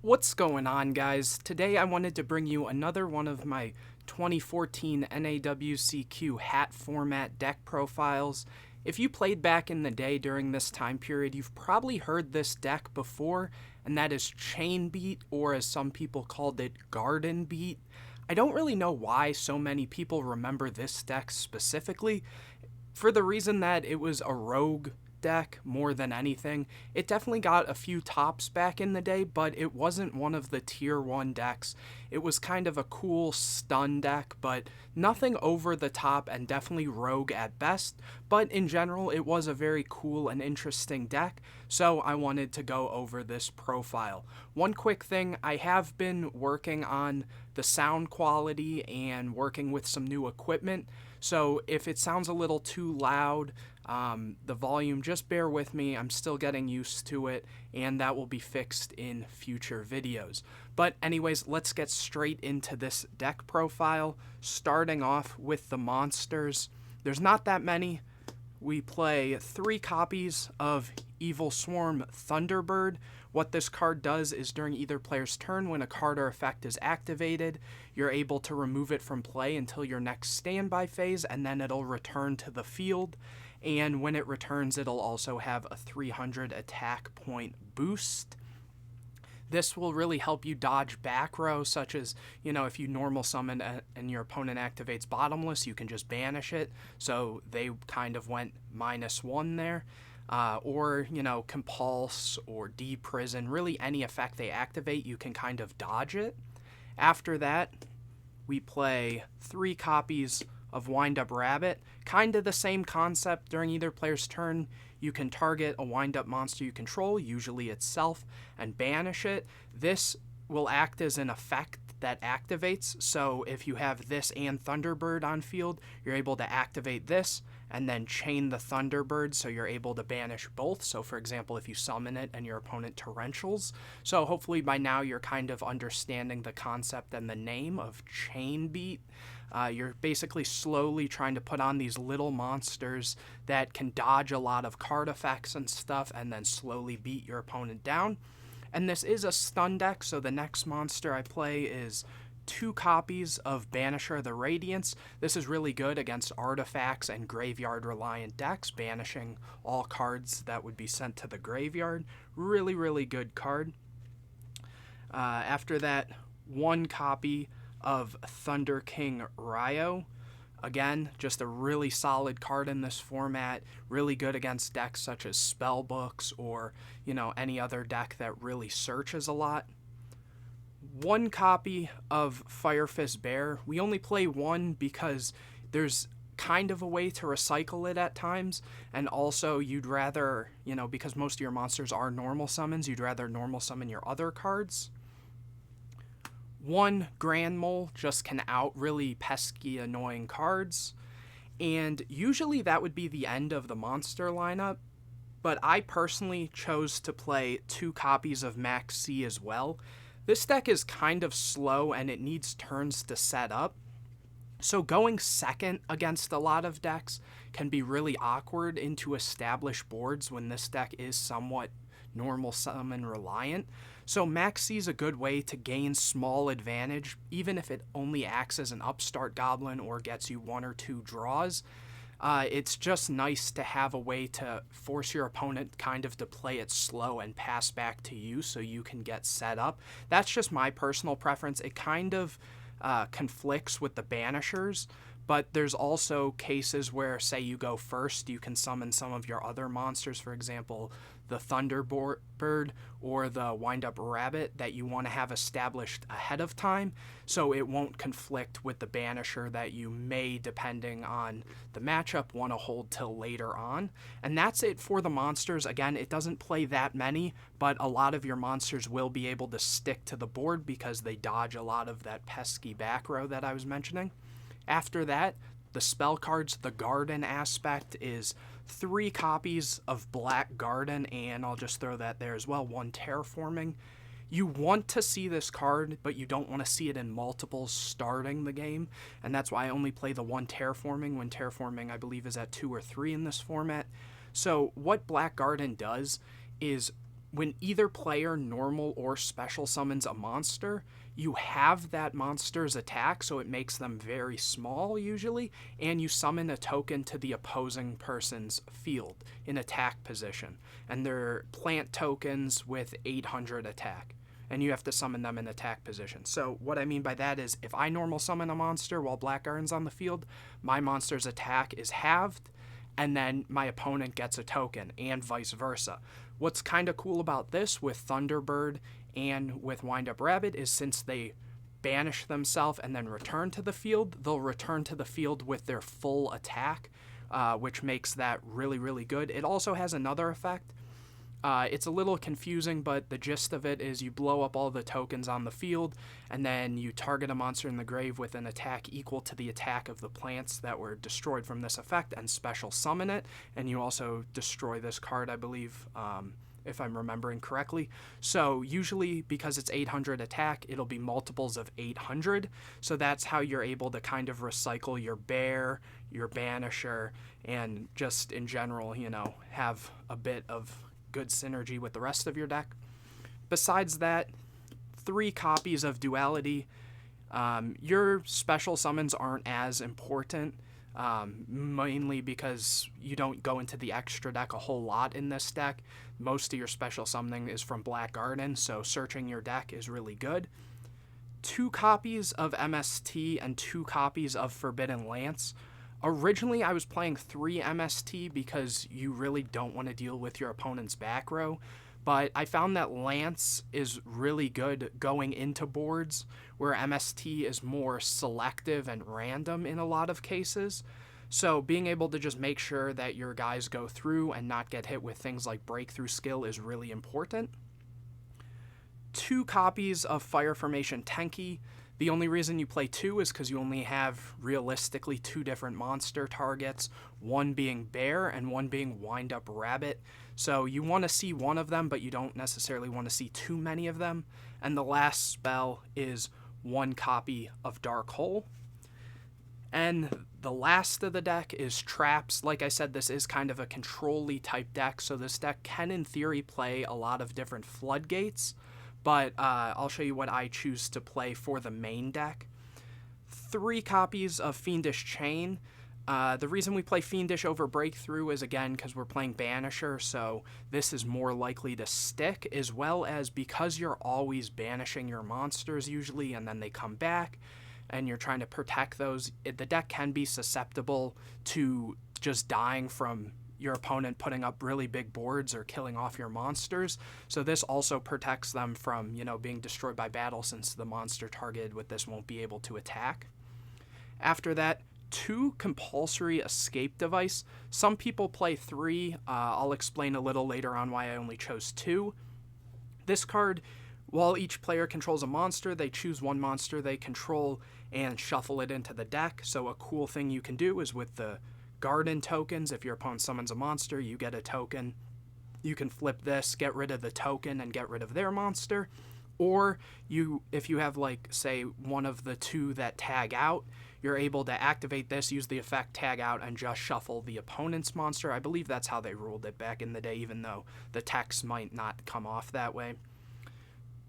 What's going on, guys? Today I wanted to bring you another one of my 2014 NAWCQ H.A.T format deck profiles. If you played back in the day during this time period, you've probably heard this deck before, and that is Chain Beat, or as some people called it, Garden Beat. I don't really know why so many people remember this deck specifically, for the reason that it was a rogue deck more than anything. It definitely got a few tops back in the day, but it wasn't one of the tier 1 decks. It was kind of a cool stun deck, but nothing over the top and definitely rogue at best. But in general, it was a very cool and interesting deck, so I wanted to go over this profile. One quick thing, I have been working on the sound quality and working with some new equipment, so if it sounds a little too loud, the volume, just bear with me. I'm still getting used to it, and that will be fixed in future videos. But anyways, let's get straight into this deck profile, starting off with the monsters. There's not that many. We play 3 copies of Evil Swarm Thunderbird. What this card does is during either player's turn, when a card or effect is activated, you're able to remove it from play until your next standby phase, and then it'll return to the field. And when it returns, it'll also have a 300 attack point boost. This will really help you dodge back row, such as, if you normal summon and your opponent activates Bottomless, you can just banish it. So they kind of went -1 there. Or, Compulse or Deprison, really any effect they activate, you can kind of dodge it. After that, we play 3 copies of Wind Up Rabbit. Kind of the same concept. During either player's turn, you can target a wind up monster you control, usually itself, and banish it. This will act as an effect that activates, so if you have this and Thunderbird on field, you're able to activate this and then chain the Thunderbird, so you're able to banish both. So for example, if you summon it and your opponent torrentials. So hopefully by now you're kind of understanding the concept and the name of Chain Beat. You're basically slowly trying to put on these little monsters that can dodge a lot of card effects and stuff, and then slowly beat your opponent down. And this is a stun deck, so the next monster I play is 2 copies of Banisher the Radiance. This is really good against artifacts and graveyard-reliant decks, banishing all cards that would be sent to the graveyard. Really, really good card. After that, 1 copy of Thunder King Ryo. Again, just a really solid card in this format, really good against decks such as Spellbooks or, any other deck that really searches a lot. 1 copy of Firefist Bear. We only play 1 because there's kind of a way to recycle it at times, and also you'd rather, because most of your monsters are normal summons, you'd rather normal summon your other cards. 1 Grand Mole just can out really pesky, annoying cards, and usually that would be the end of the monster lineup, but I personally chose to play 2 copies of Max C as well. This deck is kind of slow and it needs turns to set up, so going second against a lot of decks can be really awkward into established boards when this deck is somewhat normal summon reliant. So Max C is a good way to gain small advantage, even if it only acts as an upstart goblin or gets you 1 or 2 draws. It's just nice to have a way to force your opponent kind of to play it slow and pass back to you so you can get set up. That's just my personal preference. It kind of conflicts with the banishers, but there's also cases where, say you go first, you can summon some of your other monsters, for example, the Thunderbird or the Wind-Up Rabbit that you want to have established ahead of time, so it won't conflict with the banisher that you may, depending on the matchup, want to hold till later on. And that's it for the monsters. Again, it doesn't play that many, but a lot of your monsters will be able to stick to the board because they dodge a lot of that pesky back row that I was mentioning. After that, the spell cards, the Garden aspect is 3 copies of Black Garden, and I'll just throw that there as well, 1 Terraforming. You want to see this card, but you don't want to see it in multiples starting the game, and that's why I only play the 1 Terraforming, when Terraforming I believe is at 2 or 3 in this format. So what Black Garden does is when either player normal or special summons a monster, you have that monster's attack, so it makes them very small usually, and you summon a token to the opposing person's field in attack position. And they're plant tokens with 800 attack, and you have to summon them in attack position. So what I mean by that is if I normal summon a monster while Blackguard's on the field, my monster's attack is halved, and then my opponent gets a token, and vice versa. What's kind of cool about this with Thunderbird and with Wind Up Rabbit is since they banish themselves and then return to the field, they'll return to the field with their full attack, which makes that really, really good. It also has another effect. It's a little confusing, but the gist of it is you blow up all the tokens on the field, and then you target a monster in the grave with an attack equal to the attack of the plants that were destroyed from this effect, and special summon it, and you also destroy this card, I believe, if I'm remembering correctly. So usually, because it's 800 attack, it'll be multiples of 800, so that's how you're able to kind of recycle your bear, your banisher, and just in general, have a bit of good synergy with the rest of your deck. Besides that, 3 copies of Duality. Your special summons aren't as important, mainly because you don't go into the extra deck a whole lot in this deck. Most of your special summoning is from Black Garden, so searching your deck is really good. 2 copies of MST and 2 copies of Forbidden Lance. Originally, I was playing 3 MST because you really don't want to deal with your opponent's back row, but I found that Lance is really good going into boards, where MST is more selective and random in a lot of cases. So being able to just make sure that your guys go through and not get hit with things like Breakthrough Skill is really important. 2 copies of Fire Formation Tenki. The only reason you play 2 is because you only have realistically 2 different monster targets, one being Bear and one being Wind Up Rabbit. So you want to see one of them, but you don't necessarily want to see too many of them. And the last spell is 1 copy of Dark Hole. And the last of the deck is Traps. Like I said, this is kind of a control-y type deck, so this deck can in theory play a lot of different floodgates. But I'll show you what I choose to play for the main deck. 3 copies of Fiendish Chain. The reason we play Fiendish over Breakthrough is, again, because we're playing Banisher, so this is more likely to stick, as well as because you're always banishing your monsters usually, and then they come back, and you're trying to protect those. The deck can be susceptible to just dying from your opponent putting up really big boards or killing off your monsters. So this also protects them from, being destroyed by battle, since the monster targeted with this won't be able to attack. After that, 2 compulsory escape device. Some people play 3. I'll explain a little later on why I only chose 2. This card, while each player controls a monster, they choose one monster they control and shuffle it into the deck. So a cool thing you can do is with the Garden tokens, if your opponent summons a monster, you get a token. You can flip this, get rid of the token, and get rid of their monster. Or if you have, say, one of the 2 that tag out, you're able to activate this, use the effect tag out, and just shuffle the opponent's monster. I believe that's how they ruled it back in the day, even though the text might not come off that way.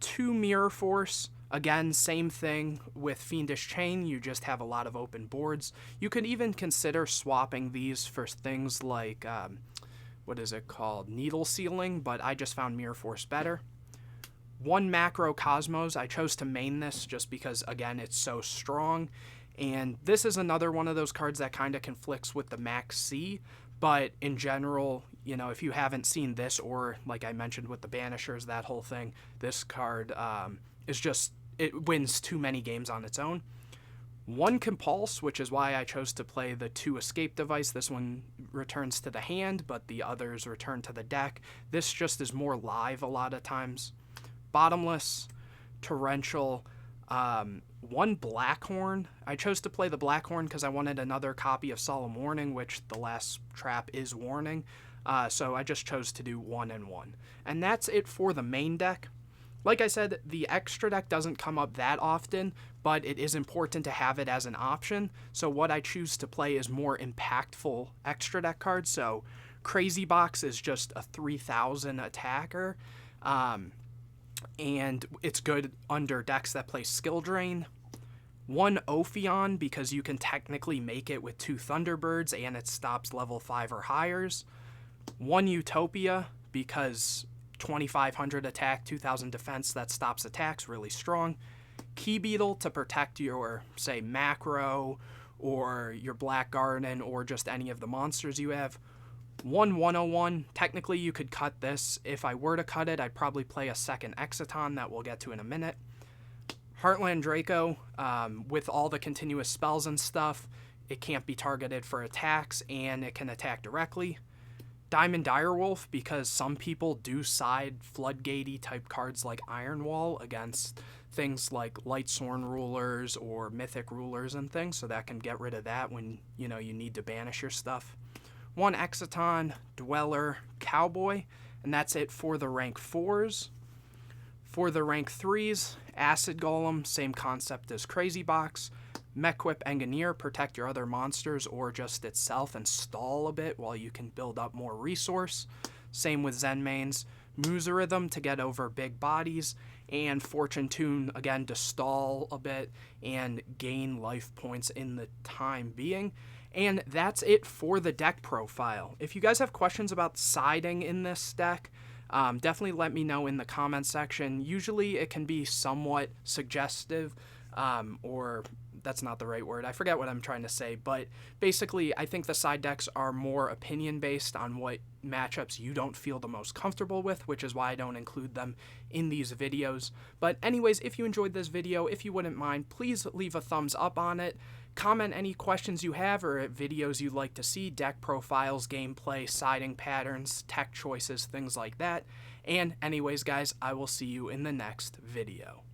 2 Mirror Force. Again, same thing with Fiendish Chain, you just have a lot of open boards. You could even consider swapping these for things like, Needle Sealing, but I just found Mirror Force better. 1 Macro Cosmos. I chose to main this just because, again, it's so strong. And this is another one of those cards that kind of conflicts with the Max C, but in general, if you haven't seen this, or like I mentioned with the Banishers, that whole thing, this card is just, it wins too many games on its own. 1 Compulse, which is why I chose to play the 2 Escape device. This one returns to the hand, but the others return to the deck. This just is more live a lot of times. Bottomless, Torrential, 1 Blackhorn. I chose to play the Blackhorn because I wanted another copy of Solemn Warning, which the last trap is Warning. So I just chose to do 1 and 1. And that's it for the main deck. Like I said, the extra deck doesn't come up that often, but it is important to have it as an option. So what I choose to play is more impactful extra deck cards. So Crazy Box is just a 3,000 attacker. and it's good under decks that play Skill Drain. 1 Ophion, because you can technically make it with 2 Thunderbirds and it stops level 5 or highers. 1 Utopia, because 2500 attack, 2000 defense, that stops attacks, really strong. Key Beetle to protect your, say, Macro or your Black Garden or just any of the monsters you have. 1 101, technically you could cut this. If I were to cut it, I'd probably play a second Exciton that we'll get to in a minute. Heartland Draco, with all the continuous spells and stuff, it can't be targeted for attacks, and it can attack directly. Diamond Direwolf, because some people do side floodgatey type cards like Iron Wall against things like Lightsworn rulers or Mythic rulers and things, so that can get rid of that when, you need to banish your stuff. 1 Exciton, Dweller, Cowboy, and that's it for the rank 4s. For the rank 3s, Acid Golem, same concept as Crazy Box. Mechwhip Engineer, protect your other monsters or just itself and stall a bit while you can build up more resource. Same with Zen Mains. Muserism to get over big bodies, and Fortune Tune, again, to stall a bit and gain life points in the time being. And that's it for the deck profile. If you guys have questions about siding in this deck, definitely let me know in the comment section. Usually it can be somewhat suggestive, or that's not the right word. I forget what I'm trying to say, but basically I think the side decks are more opinion based on what matchups you don't feel the most comfortable with, which is why I don't include them in these videos. But anyways, if you enjoyed this video, if you wouldn't mind, please leave a thumbs up on it. Comment any questions you have or videos you'd like to see, deck profiles, gameplay, siding patterns, tech choices, things like that. And anyways, guys, I will see you in the next video.